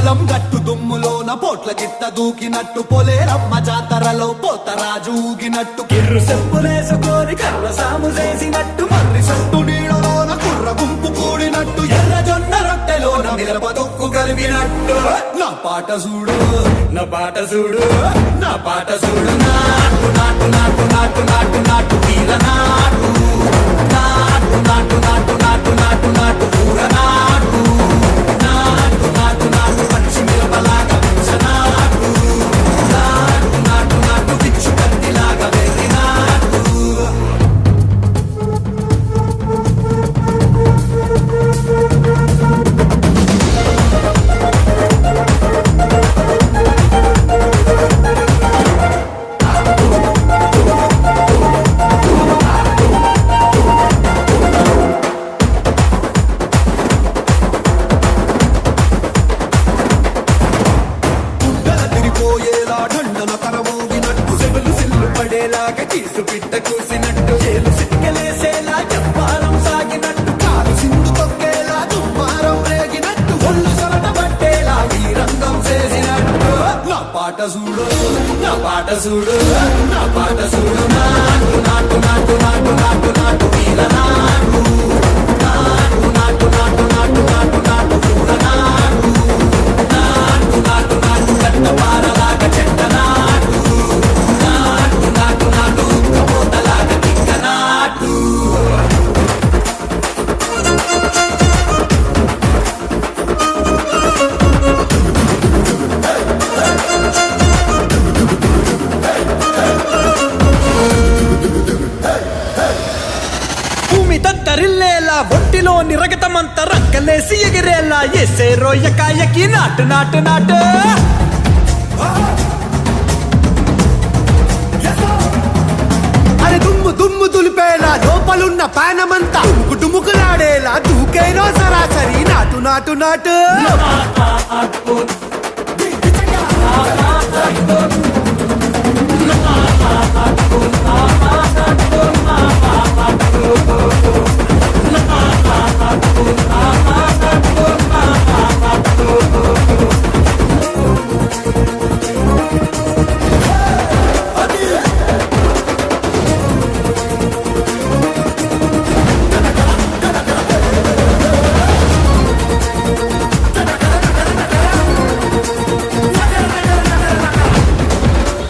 పొలం గట్టు దుమ్ములోన పోట్ల గిట్ట దూకినట్టు పొలేరమ్మ జాతరలో పోతరాజు ఊగినట్టు కిర్రు చెప్పులేసుకొని కర్ర సాము చేసినట్టు మర్రి సొట్టు నీడలోన కుర్ర గుంపు కూడినట్టు ఎర్ర జొన్న రొట్టెలోన మిరప దొక్కు కలిపినట్టు నా పాట చూడు నా పాట చూడు నా పాట చూడు నాటు నాటు నాటు నాటు నాటు నాటు వీర నాటు నాటు నాటు నాటు నాటు నాటు నాటు పూర నాటు నాటు నాటు నాటు పచ్చి మిరపలాగా నాటు నాటు నాటు నాటు పిచ్చు కత్తిలాగా వెర్రి నాటు కీసు పిట్ట కూసినట్టు చేలు సిక్కలేసేలా చెప్పారం సాగినట్టు కాలు సింధు తొక్కేలా దుమ్మారం రేగినట్టు ఒళ్ళు సొరట పట్టేలా ఈ రంగం చేసినట్టు నా పాట చూడు నా పాట చూడు నా పాట చూడు నాటు నాటు నాటు నాటు నాటు నాటు వీర నాటు నాటు నాటు నాటు నాటు నాటు నాటు పూర నాటు నాటు నాటు నాటు కట్ట పారలాగా చెట్ట నాటు నాటు నాటు నాటు కబోతలాగా తిక్క నాటు భూమి తత్తరిల్లేలా ఒంటిలోని రగతమంతా రక్కలేసి ఎగిరేలా ఎసే రోయకాయకి నాటు నాటు నాటు అరే దుమ్ము దుమ్ము దులిపేలా లోపలున్న పానమంతా డుముకులాడేలా దూకేనో సరాసరి నాటు నాటు నాటు